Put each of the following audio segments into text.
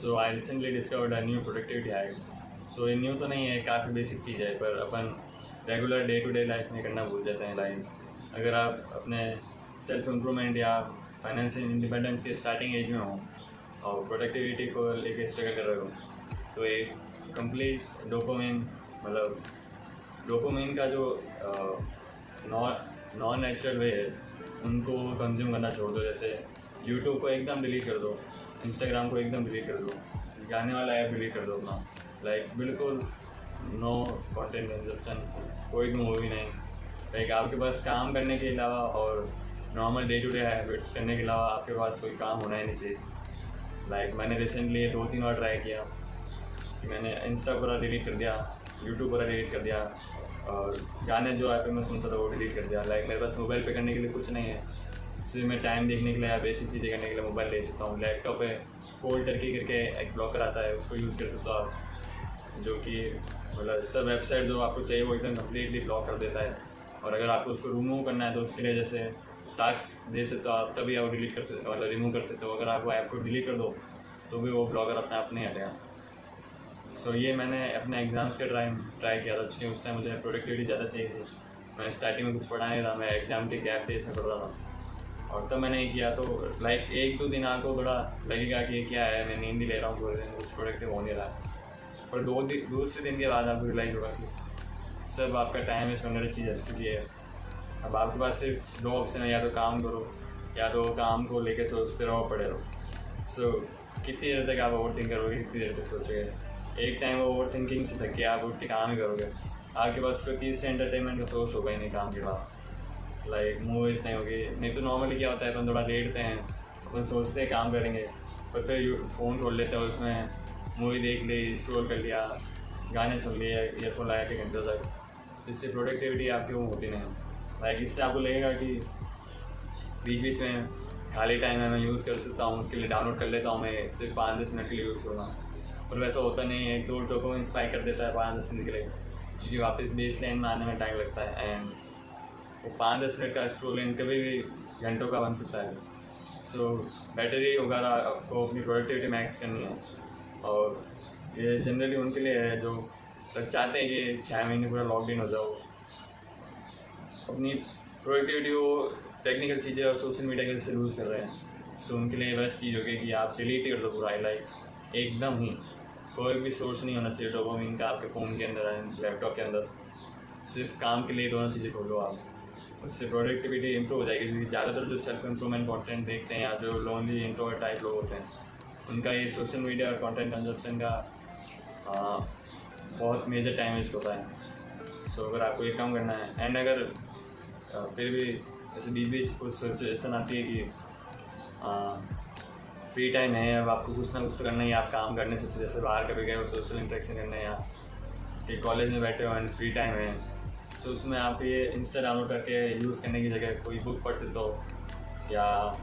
So I recently discovered a new productivity hack. So ये new तो नहीं है, काफ़ी बेसिक चीज़ है, पर अपन regular day to day life में करना भूल जाते हैं। लाइक अगर आप अपने सेल्फ इम्प्रूवमेंट या फाइनेंशियल इंडिपेंडेंस के स्टार्टिंग एज में हो और प्रोडक्टिविटी को लेके स्ट्रगल कर रहे हो, तो एक कंप्लीट डोपामिन का जो नॉन नेचुरल वे है उनको कंज्यूम करना छोड़ दो। जैसे यूट्यूब को एकदम डिलीट कर दो, इंस्टाग्राम को एकदम डिलीट कर दो, गाने वाला ऐप डिलीट कर दो अपना। लाइक बिल्कुल नो कंटेंट कंजप्शन, कोई भी मूवी नहीं। लाइक आपके पास काम करने के अलावा और normal day to day habits करने के अलावा आपके पास कोई काम होना ही नहीं चाहिए। लाइक मैंने रिसेंटली 2-3 बार ट्राई किया कि मैंने इंस्टा पूरा डिलीट कर दिया, यूट्यूब पूरा डिलीट कर दिया, और गाने जो ऐप पे मैं सुनता था वो डिलीट कर दिया। लाइक मेरे पास मोबाइल पे करने के लिए कुछ नहीं है, सिर्फ मैं टाइम देखने के लिए या बेसिक चीज़ें करने के लिए मोबाइल ले सकता हूँ। लैपटॉप पे कोल्ड टर्की करके एक ब्लॉकर आता है, उसको यूज़ कर सकते हो आप, जो कि मतलब सब वेबसाइट जो आपको चाहिए वो एकदम कम्प्लीटली ब्लॉक कर देता है। और अगर आपको उसको रिमूव करना है तो उसके लिए जैसे टास्क दे सकते हो आप, तभी आप डिलीट कर सकते हो, मतलब रिमूव कर सकते हो। अगर आप वो ऐप को डिलीट कर दो तो भी वो ब्लॉगर अपने आप नहीं हटेगा। सो ये मैंने अपने एग्ज़ाम्स के ट्राई किया था, क्योंकि उस टाइम मुझे प्रोडक्टिविटी ज़्यादा चाहिए थी। मैं स्टार्टिंग में कुछ पढ़ा नहीं था, मैं एग्ज़ाम के गैप पे ऐसा कर रहा था, और तब मैंने ये किया। तो लाइक 1-2 दिन आपको थोड़ा लगेगा कि ये क्या है, मैं नींद ही ले रहा हूँ पूरे दिन, कुछ प्रोडक्टिव हो नहीं रहा है। पर दूसरे दिन के बाद आपको रियलाइज़ होगा कि सब आपका टाइम वेस्ट करने वाली चीज़ आ चुकी है। अब आपके पास सिर्फ 2 ऑप्शन है, या तो काम करो या तो काम को लेकर सोचते रहो, पड़े रहो। सो कितनी देर तक आप ओवर थिंक करोगे, कितनी देर तक सोचोगे? एक टाइम ओवर थिंकिंग से थक के आप उठ के काम ही करोगे। आपके पास कोई तीसरे एंटरटेनमेंट का सोर्स होगा ही नहीं काम के बाद। लाइक मूवीज़ नहीं होगी, नहीं तो नॉर्मली क्या होता है, अपन थोड़ा लेटते हैं, अपन सोचते हैं काम करेंगे, पर फिर फ़ोन खोल लेते हैं, उसमें मूवी देख ली, स्क्रॉल कर लिया, गाने सुन लिए ईयरफोन लगा के घंटों तक। इससे प्रोडक्टिविटी आपकी वो होती नहीं। लाइक इससे आपको लगेगा कि बीच बीच में खाली टाइम है, मैं यूज़ कर सकता हूँ, उसके लिए डाउनलोड कर लेता हूँ, मैं सिर्फ 5-10 मिनट के लिए यूज़ करूँगा। पर वैसा होता नहीं है। तो डोपामिन स्पाइक कर देता है 5-10 मिनट के लिए, क्योंकि वापस बेस लाइन में आने में टाइम लगता है। एंड वो 5-10 मिनट का स्क्रोलिंग कभी भी घंटों का बन सकता है। सो बेटर ही होगा आपको अपनी प्रोडक्टिविटी मैक्स करनी है। और ये जनरली उनके लिए है जो चाहते हैं कि 6 महीने पूरा लॉकडाउन हो जाओ। अपनी प्रोडक्टिविटी वो टेक्निकल चीज़ें और सोशल मीडिया के जैसे यूज़ कर रहे हैं। सो उनके लिए बेस्ट चीज़ होगी कि आप डिलीट कर दो पूरा, लाइक एकदम ही कोई भी सोर्स नहीं होना चाहिए डोपामिन का आपके फ़ोन के अंदर है, लैपटॉप के अंदर। सिर्फ काम के लिए दोनों चीज़ें खोलो आप, उससे प्रोडक्टिविटी इंप्रूव हो जाएगी। क्योंकि ज़्यादातर जो सेल्फ इम्प्रूवमेंट कंटेंट देखते हैं या जो लोनली इंट्रोवर्ट टाइप लोग होते हैं, उनका ये सोशल मीडिया और कंटेंट कंजप्शन का बहुत मेजर टाइम वेस्ट होता है। सो अगर आपको ये कम करना है, एंड अगर फिर भी जैसे बीच कुछ सिचुएशन आती है कि फ्री टाइम है, अब आपको कुछ ना कुछ तो करना ही, आप काम करने से जैसे बाहर कभी गए हो सोशल इंटरेक्शन करने, या कि कॉलेज में बैठे हो एंड फ्री टाइम है, सो उसमें आप ये इंस्टा डाउनलोड करके यूज़ करने की जगह कोई बुक पढ़ सकते हो, या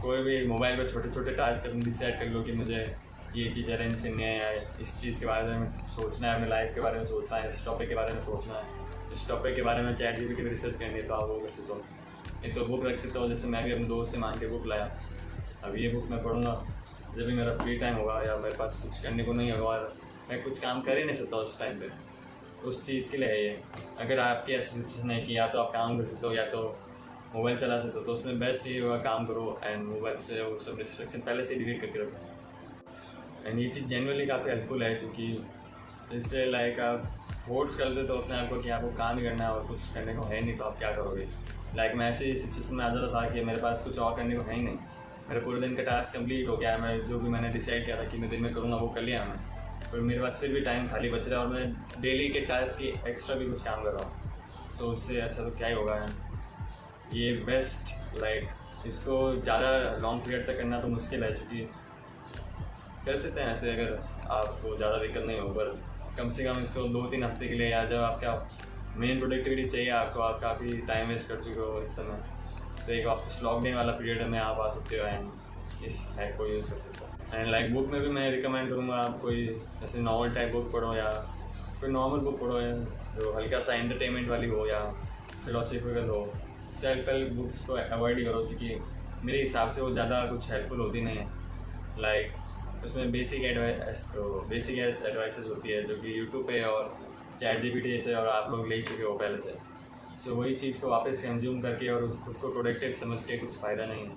कोई भी मोबाइल पर छोटे छोटे टास्क अपने डिसाइड कर लो कि मुझे ये चीज़ अरेंज करनी है, या इस चीज़ के बारे में सोचना है, अपने लाइफ के बारे में सोचना है, इस टॉपिक के बारे में सोचना है, इस टॉपिक के बारे में ChatGPT पे रिसर्च करनी है, तो आप वो कर सकते हो। नहीं तो बुक रख सकते हो। जैसे मैं भी अपने दोस्त से मांग के बुक लाया, अब ये बुक मैं पढ़ूँगा जब भी मेरा फ्री टाइम होगा या मेरे पास कुछ करने को नहीं होगा और मैं कुछ काम कर ही नहीं सकता उस टाइम पे, उस चीज़ के लिए है ये। अगर आपकी ऐसी सिचुएशन है कि या तो आप काम कर सकते हो या तो मोबाइल चला सकते हो, तो उसमें बेस्ट ये होगा काम करो एंड मोबाइल से वो सब डिस्ट्रैक्शन पहले से डिलीट करके रखो। एंड ये चीज़ जनरली काफ़ी हेल्पफुल है, क्योंकि इससे लाइक आप फोर्स कर देते हो अपने आप को कि आपको काम ही करना है और कुछ करने को है नहीं, तो आप क्या करोगे। लाइक मैं ऐसी सिचुएशन में आ जाता था कि मेरे पास कुछ और करने को है ही नहीं, मेरे पूरे दिन का टास्क कंप्लीट हो गया है, मैं जो भी मैंने डिसाइड किया था कि मैं दिन में करूँगा वो कर लिया मैंने, पर मेरे पास फिर भी टाइम खाली बच रहा है और मैं डेली के टास्क की एक्स्ट्रा भी कुछ काम कर रहा हूँ। तो उससे अच्छा तो क्या ही होगा। ये बेस्ट लाइक इसको ज़्यादा लॉन्ग पीरियड तक करना तो मुश्किल है, क्योंकि कर सकते हैं ऐसे अगर आपको ज़्यादा दिक्कत नहीं हो, पर कम से कम इसको 2-3 हफ्ते के लिए, या जब आपका मेन प्रोडक्टिविटी चाहिए आपको, आप काफ़ी टाइम वेस्ट कर चुके हो इस समय, तो एक वापस लॉकडाउन वाला पीरियड में आप आ सकते हो एंड इस हैक को यूज़ कर सकते हो। एंड लाइक बुक में भी मैं रिकमेंड करूँगा आप कोई जैसे नॉवल टाइप बुक पढ़ो, या कोई नॉर्मल बुक पढ़ो या जो हल्का सा एंटरटेनमेंट वाली हो या फिलोसफिकल हो। सेल्फ हेल्प बुक्स को अवॉइड करो, क्योंकि मेरे हिसाब से वो ज़्यादा कुछ हेल्पफुल होती नहीं है। लाइक उसमें बेसिक एडवाइसेस होती है जो कि यूट्यूब पे और ChatGPT से और आप लोग ले ही चुके हो पहले से। सो वही चीज़ को वापस कंज्यूम करके और खुद को प्रोडक्टेड समझ के कुछ फ़ायदा नहीं है।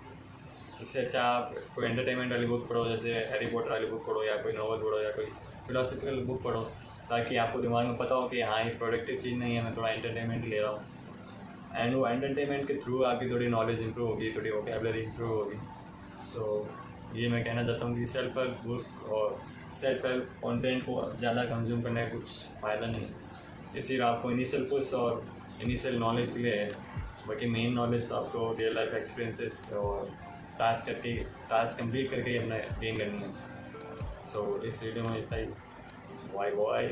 इससे अच्छा आप कोई एंटरटेनमेंट वाली बुक पढ़ो, जैसे हैरी पॉटर वाली बुक पढ़ो, या कोई नॉवल पढ़ो, या कोई फिलोसफिकल बुक पढ़ो, ताकि आपको दिमाग में पता हो कि हाँ ये प्रोडक्टिव चीज़ नहीं है, मैं थोड़ा एंटरटेनमेंट ले रहा हूँ। एंड वो एंटरटेनमेंट के थ्रू आपकी थोड़ी नॉलेज इंप्रूव होगी, थोड़ी वोकेबलरी इंप्रूव होगी। सो ये मैं कहना चाहता हूँ कि सेल्फ हेल्प बुक और सेल्फ हेल्प कंटेंट को ज़्यादा कंज्यूम करने का कुछ फ़ायदा नहीं है। ये सिर्फ आपको इनिशियल पुश और इनिशियल नॉलेज के लिए है, बाकी मेन नॉलेज तो आपको रियल लाइफ एक्सपीरियंसेस और टास्क कंप्लीट करके ही अपना गेन करनी है। सो इस वीडियो में इतना ही। Bye bye.